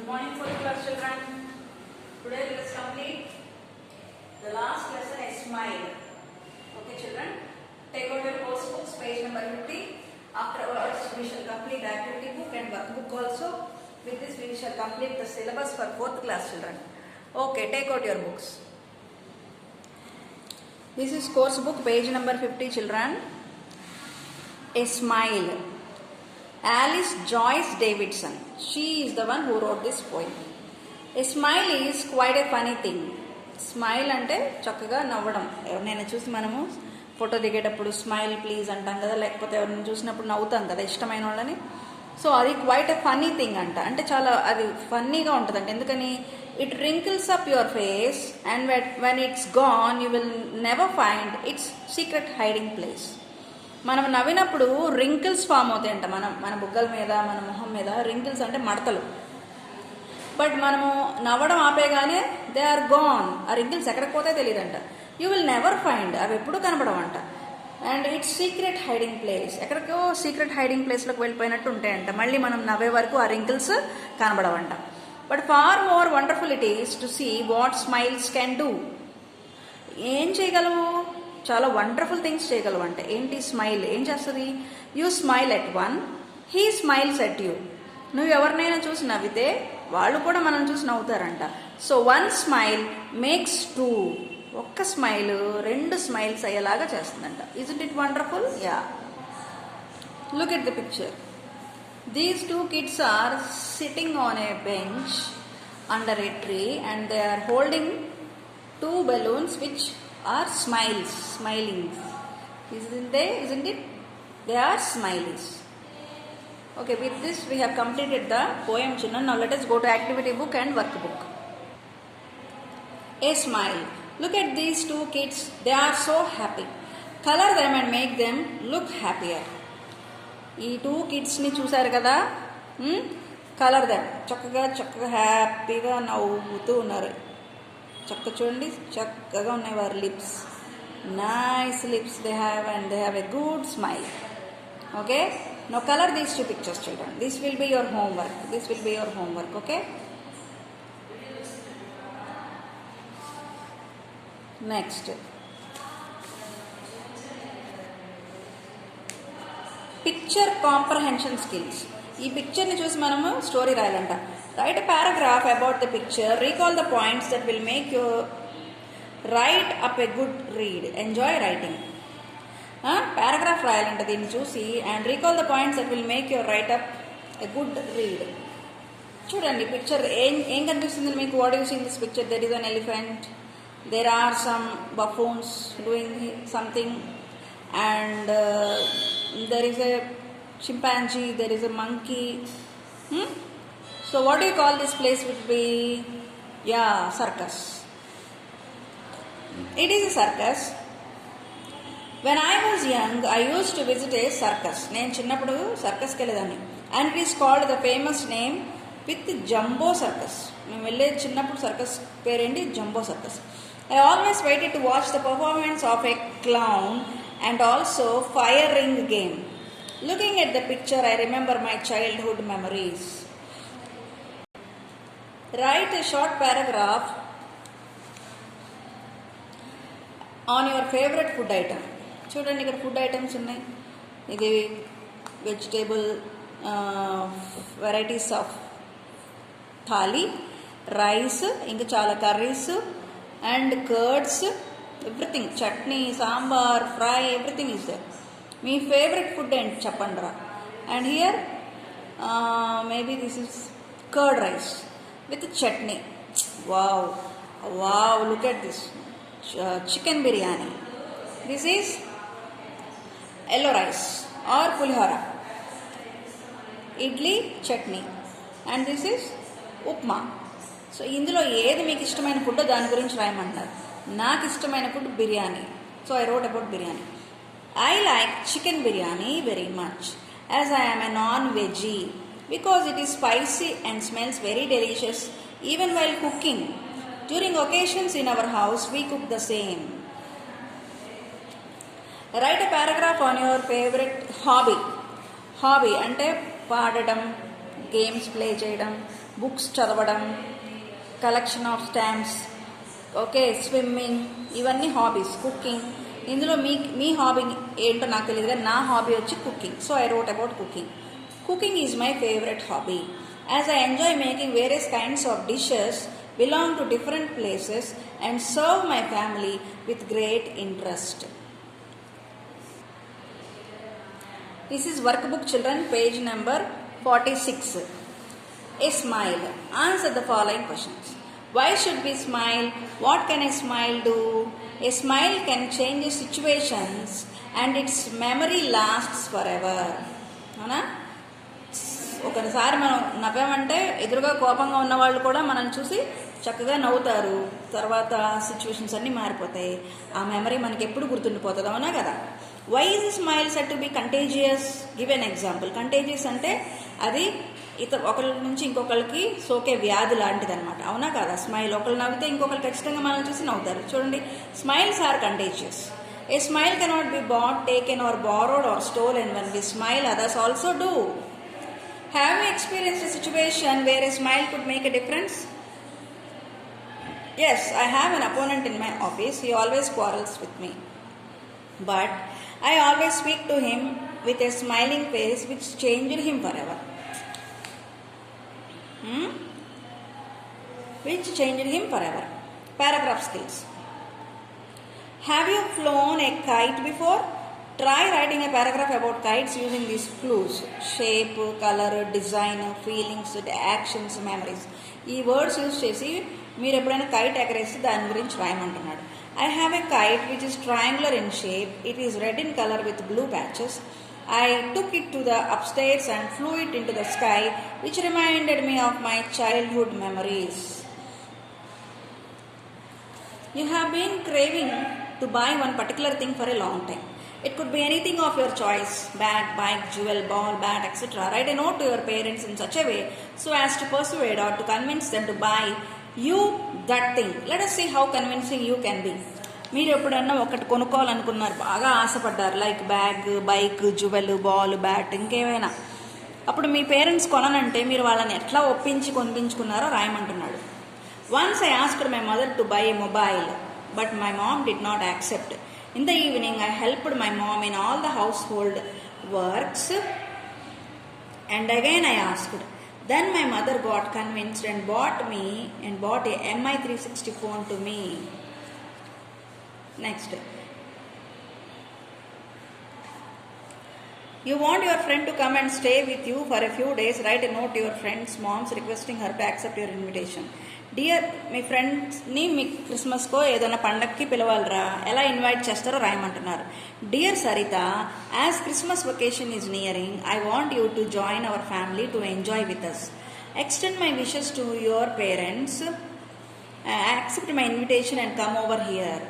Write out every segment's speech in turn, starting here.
Good morning, fourth class children. Today let us complete the last lesson, a smile. Okay, children. Take out your course books, page number 50. Afterwards, we shall complete the activity book and workbook also. With this, we shall complete the syllabus for fourth class children. Okay, take out your books. This is course book, page number 50, children. A smile. Alice Joyce Davidson. She is the one who wrote this poem. A smile is quite a funny thing. Smile అంటే చక్కగా నవ్వడం. ఎవరినైనా చూసి మనము photo దిగేటప్పుడు smile please అంటాం కదా, లేకపోతే ఎవరిని చూసినప్పుడు నవ్వుతాం కదా ఇష్టమైన వాళ్ళని. సో అది క్వైట్ ఎ ఫన్నీ థింగ్ అంట. అంటే చాలా అది ఫన్నీగా ఉంటుందంట. ఎందుకని it wrinkles up your face and when it's gone you will never find its secret hiding place. మనం నవ్వినప్పుడు రింకిల్స్ ఫామ్ అవుతాయంట. మన బుగ్గల మీద, మన మొహం మీద రింకిల్స్ అంటే మడతలు. బట్ మనము నవ్వడం ఆపేగానే దే ఆర్ గాన్. ఆ రింకిల్స్ ఎక్కడికి పోతే తెలియదంట. యూ విల్ నెవర్ ఫైండ్, అవి ఎప్పుడు కనబడవంట. And it's secret hiding place, ఎక్కడికో సీక్రెట్ హైడింగ్ ప్లేస్లోకి వెళ్ళిపోయినట్టు ఉంటాయంట. మళ్ళీ మనం నవ్వే వరకు ఆ రింకిల్స్ కనబడవంట. But far more wonderful it is to see what smiles can do. ఏం చేయగలవు? చాలా వండర్ఫుల్ థింగ్స్ చేయగలవు. అంటే ఏంటి స్మైల్ ఏం చేస్తుంది? You smile at one, he smiles at you. నువ్వు ఎవరినైనా చూసి నవ్వితే వాళ్ళు కూడా మనం చూసి నవ్వుతారంట. So one smile makes two. ఒక్క స్మైల్ రెండు స్మైల్స్ అయ్యేలాగా చేస్తుందంట. Isn't it wonderful? Yeah. Look at the picture. These two kids are sitting on a bench under a tree and they are holding two balloons which are smiling. Isn't it? They are smileys. Okay, with this we have completed the poem, children. Now let us go to activity book and workbook. A smile. Look at these two kids. They are so happy. Color them and make them look happier. ఈ two కిడ్స్ని చూసారు కదా, colour them. చక్కగా హ్యాపీగా నవ్వుతూ ఉన్నారు. చక్కగా చూడండి, చక్కగా ఉన్నాయి వారి lips. Nice lips they have and they have a good smile. Okay, now colour these two pictures children. This will be your homework. Okay, next picture comprehension skills. ఈ పిక్చర్ని చూసి మనము story రాయాలంట. Write a paragraph about the picture. Recall the points that will make you write up a good read. Enjoy writing. Paragraph రాయాలంట దీన్ని చూసి. And recall the points that will make you write up a good read. చూడండి picture ఏం కనిపిస్తుంది మీకు? What do you see in this picture? There is an elephant. There are some buffoons doing something. And there is a chimpanzee. There is a monkey. So what do you call this place? Would be, yeah, circus. It is a circus. When I was young, I used to visit a circus. నేను చిన్నప్పుడు సర్కస్కి వెళ్ళేదాన్ని. And it is called the famous name with Jumbo Circus. మేము వెళ్ళే చిన్నప్పుడు circus పేరేంటి? Jumbo circus. I always waited to watch the performance of a clown and also fire ring game. Looking at the picture, I remember my childhood memories. Write a short paragraph on your favorite food item. చూడండి ఇక్కడ food items ఉన్నాయి. ఇది vegetable varieties of thali, rice, ఇంకా చాలా curries and curds, everything, chutney, sambar, fry, everything is there. మీ favourite food ఏంటి చెప్పండి రా. And here maybe this is curd rice with chutney. Wow, look at this. Chicken biryani. This is yellow rice or pulihora. Idli, chutney. And this is upma. So ఇందులో ఏది మీకు ఇష్టమైన food దాని గురించి రాయమంటారు. నాకు ఇష్టమైన food biryani. So I wrote about biryani. I like chicken biryani very much as I am a non-veggie. Because it is spicy and smells very delicious even while cooking. During occasions in our house, we cook the same. Write a paragraph on your favorite hobby. Hobby అంటే పాడడం, games play చేయడం, books చదవడం, collection of stamps, okay, swimming, ఇవన్నీ hobbies. Cooking, ఇందులో మీ hobby ఏంటో నాకు తెలియదు కానీ నా హాబీ వచ్చి cooking. So I wrote about cooking. Cooking is my favourite hobby. As I enjoy making various kinds of dishes, belong to different places and serve my family with great interest. This is workbook children, page number 46. A smile. Answer the following questions. Why should we smile? What can a smile do? A smile can change situations and its memory lasts forever. అవునా? ఒకసారి మనం నవ్వామంటే ఎదురుగా కోపంగా ఉన్న వాళ్ళు కూడా మనల్ని చూసి చక్కగా నవ్వుతారు. తర్వాత సిచ్యువేషన్స్ అన్నీ మారిపోతాయి. ఆ మెమరీ మనకి ఎప్పుడు గుర్తుండిపోతుంది. అవునా కదా? Why is smile said to be contagious? Give an example. Contagious అంటే అది ఒకరి నుంచి ఇంకొకరికి సోకే వ్యాధి లాంటిది అనమాట. అవునా కదా? స్మైల్, ఒకరు నవ్వితే ఇంకొకరు ఖచ్చితంగా మనల్ని చూసి నవ్వుతారు. చూడండి, smiles are contagious. A smile cannot be bought, taken or borrowed or stolen. When we smile others also do. Have you experienced a situation where a smile could make a difference? Yes, I have an opponent in my office. He always quarrels with me. But I always speak to him with a smiling face which changed him forever. Which changed him forever. Paragraph skills. Have you flown a kite before? Try writing a paragraph about kites using these clues: shape, color, design, feelings, actions, memories. ఈ words use చేసి మీరు ఎప్పుడైనా kite ఎగరేస్తే దాని గురించి రాయమంటున్నాడు. I have a kite which is triangular in shape. It is red in color with blue patches. I took it to the upstairs and flew it into the sky, which reminded me of my childhood memories. You have been craving to buy one particular thing for a long time. It could be anything of your choice: bag, bike, jewel, ball, bat, etc. Write a note to your parents in such a way so as to persuade or to convince them to buy you that thing. Let us see how convincing you can be. మీరు ఎప్పుడన్నా ఒకటి కొనుక్కోవాలనుకున్నారు, బాగా ఆశపడ్డారు, like bag, bike, jewel, ball, bat, ఇంకేమైనా. అప్పుడు మీ parents కొననంటే మీరు వాళ్ళని ఎట్లా ఒప్పించి కొనిపించుకున్నారో రాయమంటున్నాడు. Once I asked my mother to buy a mobile, but my mom did not accept. In the evening, I helped my mom in all the household works, and again I asked. Then my mother got convinced and bought a MI 360 phone to me. Next. You want your friend to come and stay with you for a few days. Write a note to your friend's moms requesting her to accept your invitation. Dear, మీ ఫ్రెండ్స్ని మీ క్రిస్మస్కో ఏదైనా పండగకి పిలవాలరా, ఎలా invite చేస్తారో రాయమంటున్నారు. Dear Saritha, as Christmas vacation is nearing, I want you to join our family to enjoy with us. Extend my wishes to your parents. Accept my invitation and come over here.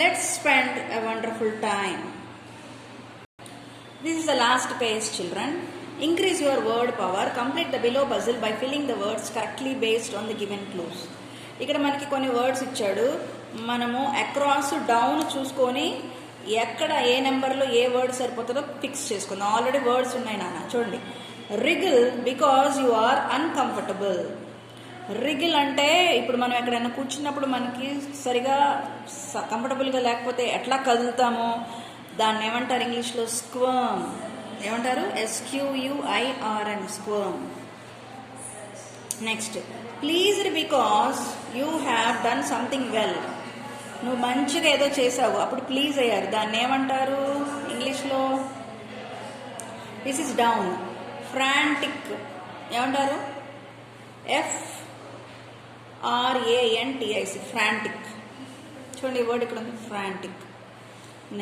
Let's spend a wonderful time. This is the last page children. Increase your word power. Complete the below puzzle by filling the words correctly based on the given clues. ఇక్కడ మనకి కొన్ని words ఇచ్చాడు. మనము across down చూసుకొని ఎక్కడ ఏ నెంబర్లో ఏ వర్డ్ సరిపోతుందో ఫిక్స్ చేసుకుందాం. ఆల్రెడీ వర్డ్స్ ఉన్నాయి నాన్న. చూడండి, wriggle because you are uncomfortable. Wriggle అంటే ఇప్పుడు మనం ఎక్కడైనా కూర్చున్నప్పుడు మనకి సరిగా కంఫర్టబుల్గా లేకపోతే ఎట్లా కదులుతామో దాన్ని ఏమంటారు ఇంగ్లీష్లో? స్క్వర్మ్. ఏమంటారు? SQUIRM, squirm. Next, pleased because you have done something well. నువ్వు మంచిగా ఏదో చేసావు, అప్పుడు ప్లీజ్ అయ్యారు. దాన్ని ఏమంటారు ఇంగ్లీష్లో? This is down. ఫ్రాంటిక్ ఏమంటారు? FRANTIC, ఫ్రాంటిక్. చూడండి, వర్డ్ ఇక్కడ ఉంది, frantic.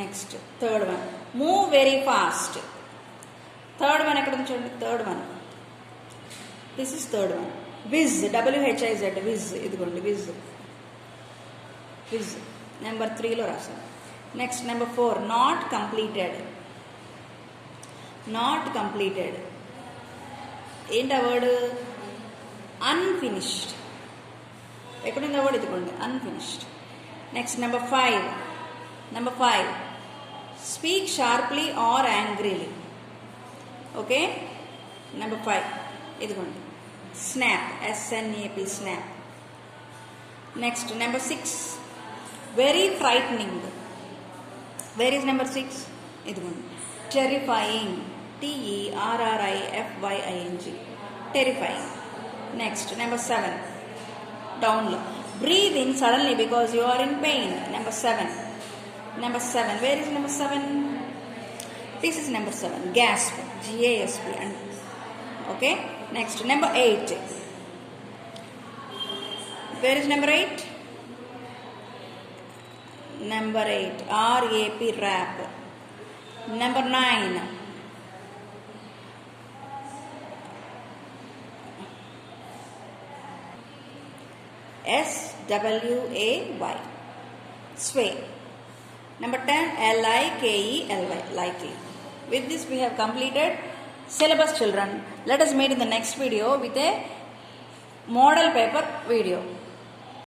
Next, third one, move very fast. Third one ఎక్కడ ఉంది చూడండి, third one. This is third one. Whiz, WHIZ, whiz. ఇదిగోండి, విజ్. విజ్ నెంబర్ 3లో రాశాను. Next number 4, not completed. Not completed ఏంటి ఆ వర్డ్? అన్ఫినిష్డ్. ఎక్కడుంది ఆ వర్డ్? ఇదిగోండి, unfinished. Next number 5. Number 5, speak sharply or angrily. Okay. Number 5. ఇదిగోండి snap, snap, snap. Next, number 6. Very frightening. Where is number 6? ఇదిగోండి terrifying, terrifying, terrifying. Next, number 7. Down low. Breathe in suddenly because you are in pain. Number 7. Number 7. Where is number 7? This is number 7. Gasp, gasp. Okay. Next, number 8. Where is number 8? Number 8. RAP, rap. Number 9. SWAY, sway. Number 10, LIKELY, likely. With this we have completed syllabus, children. Let us meet in the next video with a model paper video.